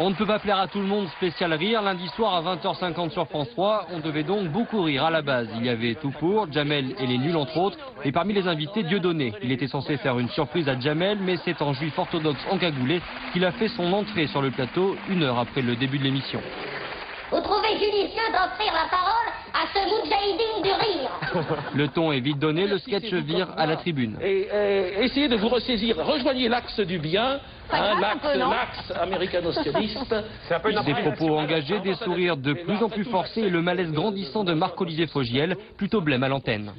On ne peut pas plaire à tout le monde, spécial rire. Lundi soir à 20h50 sur France 3, on devait donc beaucoup rire à la base. Il y avait tout pour, Jamel et les nuls entre autres. Et parmi les invités, Dieudonné. Il était censé faire une surprise à Jamel, mais c'est en juif orthodoxe encagoulé qu'il a fait son entrée sur le plateau 1 heure après le début de l'émission. Vous trouvez judicieux d'offrir la parole à ce moudjahidine du rire? Le ton est vite donné, le sketch vire à la tribune. Et essayez de vous ressaisir, rejoignez l'axe du bien, l'axe américano-sioniste. Des propos engagés, des sourires de plus en plus forcés et le malaise grandissant de Marc-Olivier Fogiel, plutôt blême à l'antenne.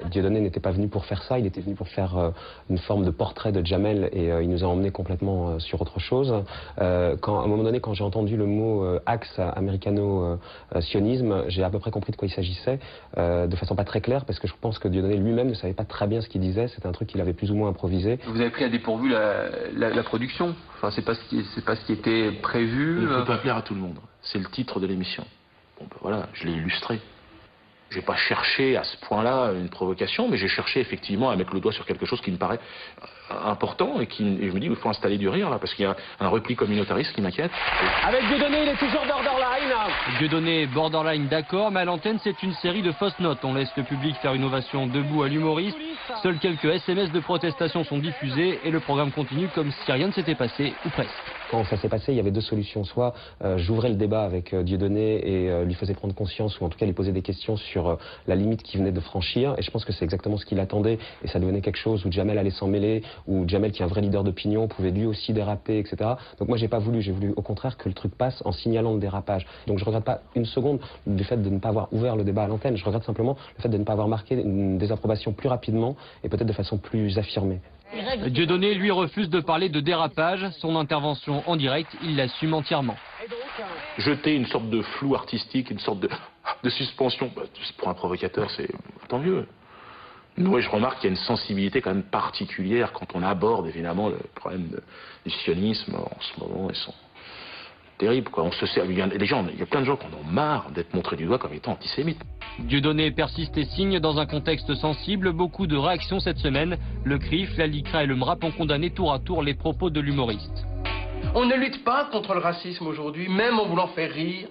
Dieudonné n'était pas venu pour faire ça, il était venu pour faire une forme de portrait de Jamel et il nous a emmenés complètement sur autre chose. À un moment donné, quand j'ai entendu le mot axe américano-sionisme, j'ai à peu près compris de quoi il s'agissait, de façon pas très claire, parce que je pense que Dieudonné lui-même ne savait pas très bien ce qu'il disait, c'était un truc qu'il avait plus ou moins improvisé. Vous avez pris à dépourvu la production. Enfin, c'est pas ce qui était prévu. Il ne peut pas plaire à tout le monde. C'est le titre de l'émission. Bon, ben voilà, je l'ai illustré. J'ai pas cherché à ce point-là une provocation, mais j'ai cherché effectivement à mettre le doigt sur quelque chose qui me paraît important et je me dis il faut installer du rire là, parce qu'il y a un repli communautariste qui m'inquiète. Avec Dieudonné, il est toujours borderline. Dieudonné, borderline d'accord, mais à l'antenne c'est une série de fausses notes. On laisse le public faire une ovation debout à l'humoriste. Seuls quelques SMS de protestation sont diffusés et le programme continue comme si rien ne s'était passé, ou presque. Quand ça s'est passé, il y avait deux solutions. Soit j'ouvrais le débat avec Dieudonné et lui faisais prendre conscience, ou en tout cas lui poser des questions sur la limite qu'il venait de franchir. Et je pense que c'est exactement ce qu'il attendait. Et ça devenait quelque chose où Jamel allait s'en mêler, où Jamel, qui est un vrai leader d'opinion, pouvait lui aussi déraper, etc. Donc moi, j'ai pas voulu. J'ai voulu au contraire que le truc passe en signalant le dérapage. Donc je regrette pas une seconde du fait de ne pas avoir ouvert le débat à l'antenne. Je regrette simplement le fait de ne pas avoir marqué une désapprobation plus rapidement et peut-être de façon plus affirmée. Dieudonné, lui, refuse de parler de dérapage. Son intervention en direct, il l'assume entièrement. Jeter une sorte de flou artistique, une sorte de suspension, pour un provocateur, c'est tant mieux. Oui, je remarque qu'il y a une sensibilité quand même particulière quand on aborde évidemment le problème du sionisme en ce moment. Ils sont terribles, quoi. On se sert, il y a plein de gens qui en ont marre d'être montrés du doigt comme étant antisémites. Dieudonné persiste et signe dans un contexte sensible. Beaucoup de réactions cette semaine. Le CRIF, la LICRA et le MRAP ont condamné tour à tour les propos de l'humoriste. On ne lutte pas contre le racisme aujourd'hui, même en voulant faire rire,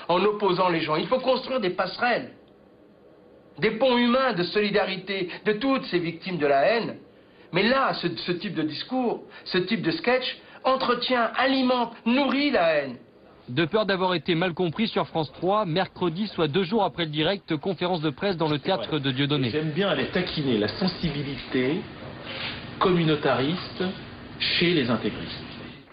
en opposant les gens. Il faut construire des passerelles, des ponts humains de solidarité de toutes ces victimes de la haine. Mais là, ce type de discours, ce type de sketch, entretient, alimente, nourrit la haine. De peur d'avoir été mal compris sur France 3, mercredi, soit 2 jours après le direct, conférence de presse dans le théâtre de Dieudonné. J'aime bien aller taquiner la sensibilité communautariste chez les intégristes.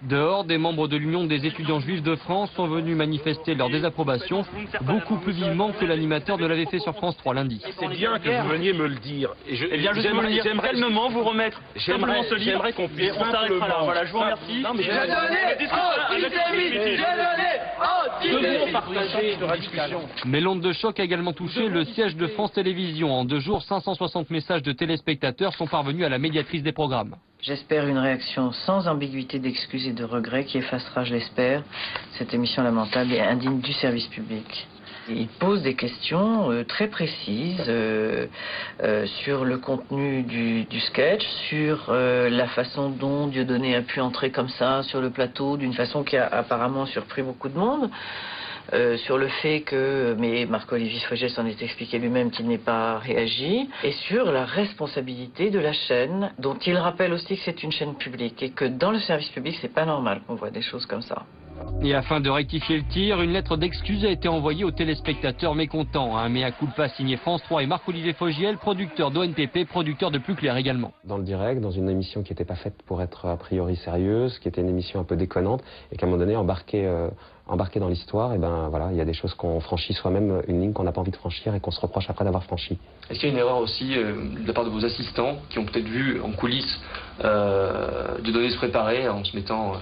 Dehors, des membres de l'Union des étudiants juifs de France sont venus manifester leur désapprobation, beaucoup plus vivement que l'animateur ne l'avait fait sur France 3 lundi. C'est bien que vous veniez me le dire. Eh bien, j'aimerais calmement vous remettre simplement ce livre qu'on puisse et on s'arrêtera là. Voilà, je vous remercie. Non, mais devons partager la discussion. Mais l'onde de choc a également touché le siège de France Télévisions. En 2 jours, 560 messages de téléspectateurs sont parvenus à la médiatrice des programmes. J'espère une réaction sans ambiguïté d'excuses et de regrets qui effacera, je l'espère, cette émission lamentable et indigne du service public. Il pose des questions très précises sur le contenu du sketch, sur la façon dont Dieudonné a pu entrer comme ça sur le plateau, d'une façon qui a apparemment surpris beaucoup de monde. Sur le fait que, mais Marc-Olivier Fogiel s'en est expliqué lui-même qu'il n'ait pas réagi, et sur la responsabilité de la chaîne, dont il rappelle aussi que c'est une chaîne publique, et que dans le service public, c'est pas normal qu'on voit des choses comme ça. Et afin de rectifier le tir, une lettre d'excuse a été envoyée aux téléspectateurs mécontents. Un mea culpa signé France 3 et Marc-Olivier Fogiel, producteur d'ONPP, producteur de Plus Clair également. Dans le direct, dans une émission qui n'était pas faite pour être a priori sérieuse, qui était une émission un peu déconnante, et qu'à un moment donné, embarqué dans l'histoire, et ben voilà, il y a des choses qu'on franchit soi-même, une ligne qu'on n'a pas envie de franchir et qu'on se reproche après d'avoir franchi. Est-ce qu'il y a une erreur aussi de la part de vos assistants qui ont peut-être vu en coulisses Dieudonné se préparer en se mettant...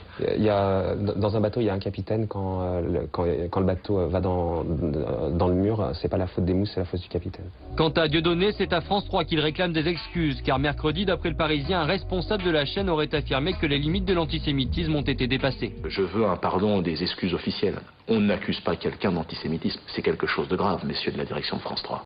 Dans un bateau, il y a un capitaine. Quand le bateau va dans le mur, c'est pas la faute des mousses, c'est la faute du capitaine. Quant à Dieudonné, c'est à France 3 qu'il réclame des excuses, car mercredi, d'après le Parisien, un responsable de la chaîne aurait affirmé que les limites de l'antisémitisme ont été dépassées. Je veux un pardon, des excuses officielles. On n'accuse pas quelqu'un d'antisémitisme. C'est quelque chose de grave, messieurs de la direction de France 3.